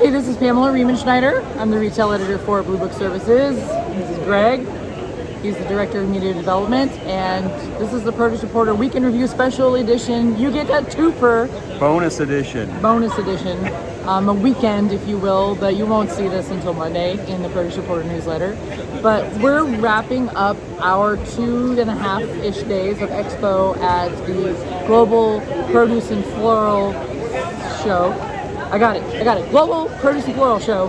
Hey, this is Pamela Riemenschneider. I'm the retail editor for Blue Book Services. This is Greg. He's the director of media development, and this is the Produce Reporter Weekend Review Special Edition. You get that twofer. Bonus edition. A weekend, if you will, but you won't see this until Monday in the Produce Reporter newsletter. But we're wrapping up our 2.5-ish days of expo at the Global Produce and Floral Show. I got it. Global Produce and Floral Show.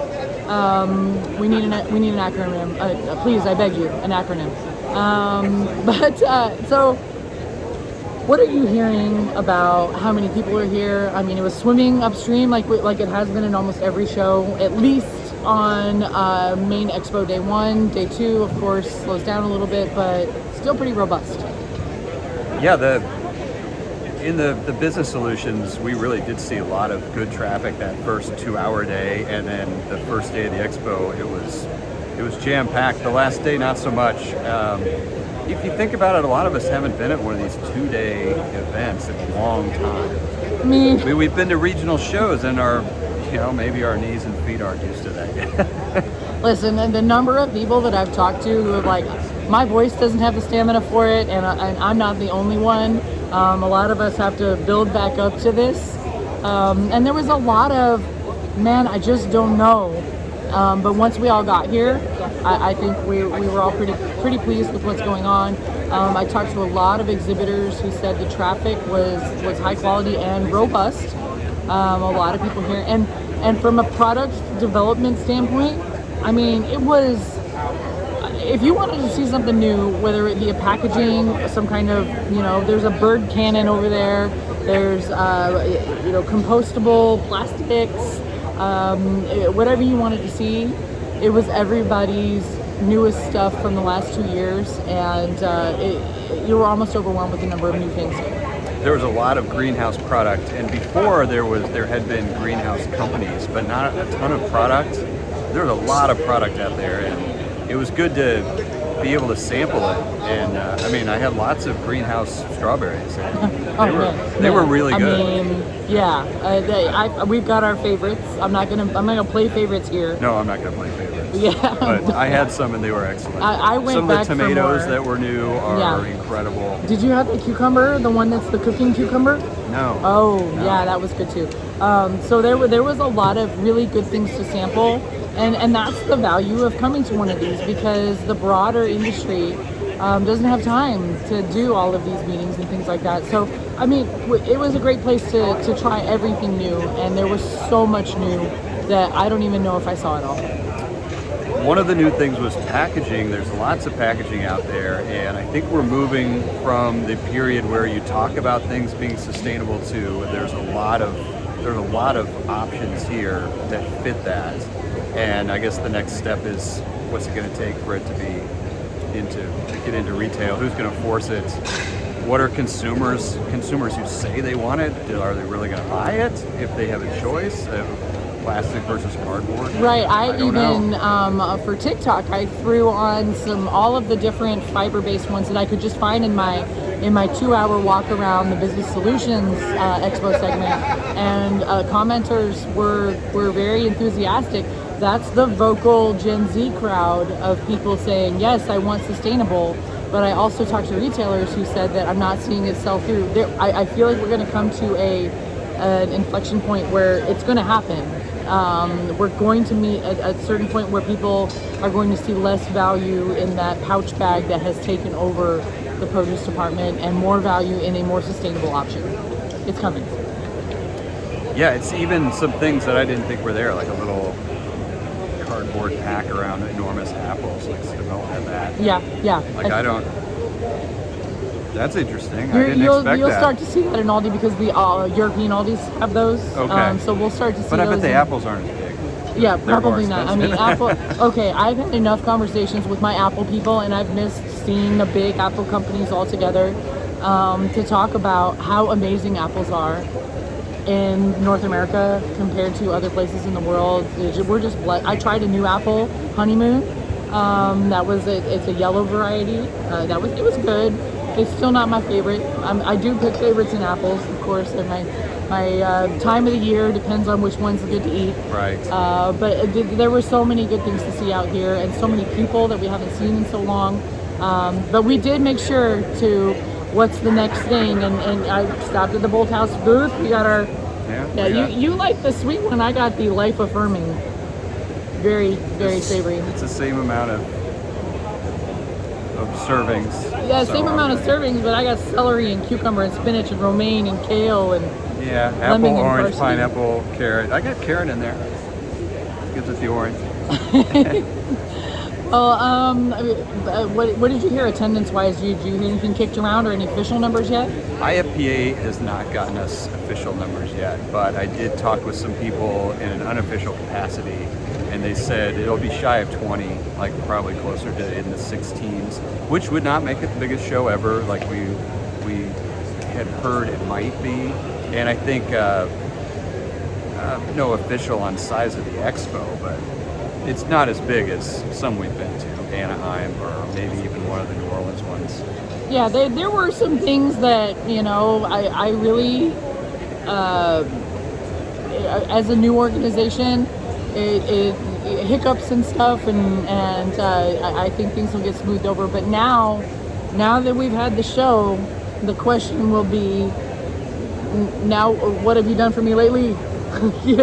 We need an acronym. Please, I beg you, an acronym. So what are you hearing about how many people are here? I mean, it was swimming upstream like it has been in almost every show, at least on main expo day 1. Day 2, of course, slows down a little bit, but still pretty robust. Yeah, in the business solutions, we really did see a lot of good traffic that first 2-hour day, and then the first day of the expo, it was jam-packed. The last day, not so much. If you think about it, a lot of us haven't been at one of these 2-day events in a long time. We've been to regional shows, and maybe our knees and feet aren't used to that yet. Listen, and the number of people that I've talked to who are like, my voice doesn't have the stamina for it, and I'm not the only one. A lot of us have to build back up to this. And there was a lot of, I just don't know. But once we all got here, I think we were all pretty pleased with what's going on. I talked to a lot of exhibitors who said the traffic was high quality and robust. A lot of people here. And from a product development standpoint, I mean, it was, if you wanted to see something new, whether it be a packaging, some kind of, there's a bird cannon over there, there's, compostable plastics, whatever you wanted to see, it was everybody's newest stuff from the last 2 years, and you were almost overwhelmed with the number of new things. There was a lot of greenhouse product, and before there had been greenhouse companies, but not a ton of product. There was a lot of product out there, and it was good to be able to sample it. And I had lots of greenhouse strawberries. And they were really good. We've got our favorites. I'm not gonna play favorites here. No, I'm not gonna play favorites. Yeah, but I had some and they were excellent. I went some back of the tomatoes for more. That were new are incredible. Did you have the cucumber, the one that's the cooking cucumber? No. Oh, no. Yeah, that was good too. So there was a lot of really good things to sample, and that's the value of coming to one of these, because the broader industry doesn't have time to do all of these meetings and things like that. So, it was a great place to try everything new, and there was so much new that I don't even know if I saw it all. One of the new things was packaging. There's lots of packaging out there, and I think we're moving from the period where you talk about things being sustainable to there's a lot of options here that fit that. And I guess the next step is, what's it going to take for it to get into retail? Who's going to force it? What are consumers who say they want it? Are they really going to buy it if they have a choice? Plastic versus cardboard. Right. I even for TikTok, I threw on all of the different fiber-based ones that I could just find in my 2-hour walk around the Business Solutions Expo segment, and commenters were very enthusiastic. That's the vocal Gen Z crowd of people saying, yes, I want sustainable. But I also talked to retailers who said that I'm not seeing it sell through. I feel like we're going to come to an inflection point where it's going to happen. We're going to meet a certain point where people are going to see less value in that pouch bag that has taken over the produce department, and more value in a more sustainable option. It's coming. Yeah, it's even some things that I didn't think were there, like a little cardboard pack around enormous apples, like Stevelle had that. Yeah. That's interesting. I didn't expect that. You'll start to see that in Aldi, because the European Aldis have those. Okay. So we'll start to see those. But I bet the apples aren't as big. Yeah, probably not. Apple. Okay, I've had enough conversations with my Apple people, and I've missed seeing the big Apple companies all together to talk about how amazing apples are in North America compared to other places in the world. We're just blessed. I tried a new apple, Honeymoon. It's a yellow variety. It was good. It's still not my favorite. I do pick favorites in apples, of course. They're time of the year, depends on which one's good to eat. Right. But there were so many good things to see out here, and so many people that we haven't seen in so long. But we did make sure to what's the next thing, and I stopped at the Bolt House booth. We got our you like the sweet one. I got the life affirming, very savory. It's the same amount of servings. Yeah, same amount of servings, but I got celery and cucumber and spinach and romaine and kale and apple, orange, pineapple, carrot. I got carrot in there. Gives it the orange. Well, what did you hear attendance-wise? Did you hear anything kicked around or any official numbers yet? IFPA has not gotten us official numbers yet, but I did talk with some people in an unofficial capacity, and they said it'll be shy of 20, like probably closer to in the 16s, which would not make it the biggest show ever, like we had heard it might be. And I think no official on size of the expo, but it's not as big as some we've been to, Anaheim or maybe even one of the New Orleans ones. Yeah, there were some things that, I really, as a new organization, it hiccups and stuff, and I think things will get smoothed over. But now that we've had the show, the question will be, now what have you done for me lately? You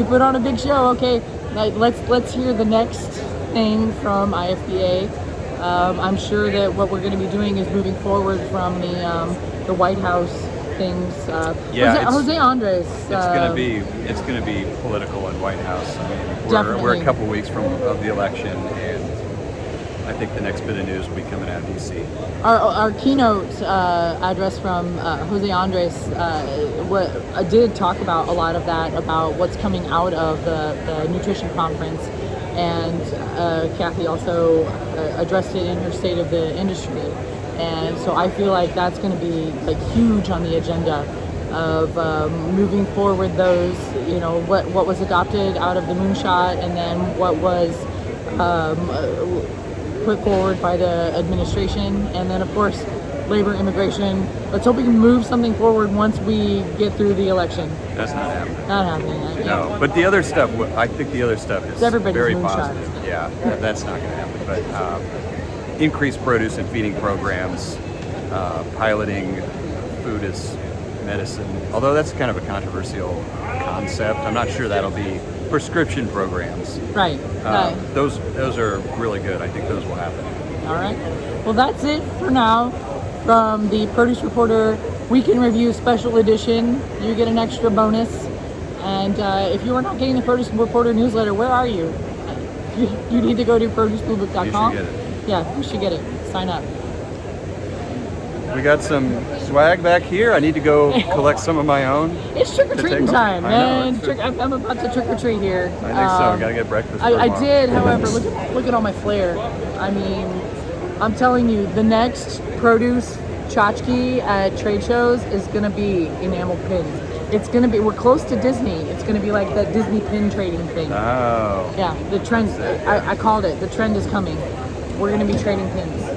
put on a big show, okay. Let's hear the next thing from IFBA. I'm sure that what we're going to be doing is moving forward from the White House things. Jose Andres. It's gonna be political at White House. I mean, we're a couple weeks of the election, and I think the next bit of news will be coming out of DC. Our keynote address from Jose Andres did talk about a lot of that, about what's coming out of the nutrition conference, and Kathy also addressed it in her State of the Industry. And so I feel like that's going to be like huge on the agenda of moving forward those, what was adopted out of the moonshot, and then what was put forward by the administration, and then of course labor, immigration. Let's hope we can move something forward once we get through the election. That's not happening. Not happening. No, but the other stuff, I think the other stuff is very moonshot. positive. Yeah, that's not going to happen. But increased produce and feeding programs, piloting food as medicine, although that's kind of a controversial concept. I'm not sure that'll be prescription programs. Right. Those are really good. I think those will happen. All right. Well, that's it for now from the Produce Reporter Weekend Review Special Edition. You get an extra bonus. And if you are not getting the Produce Reporter newsletter, where are you? You need to go to producebluebook.com. You should get it. Yeah, you should get it. Sign up. We got some swag back here. I need to go collect some of my own. It's trick-or-treating time, man. I know, I'm about to trick-or-treat here. I think so. Gotta get breakfast. I did, however, look at all my flair. I mean, I'm telling you, the next produce tchotchke at trade shows is gonna be enamel pins. It's gonna be, we're close to Disney. It's gonna be like that Disney pin trading thing. Oh. Yeah, the trend, I called it. The trend is coming. We're gonna be trading pins.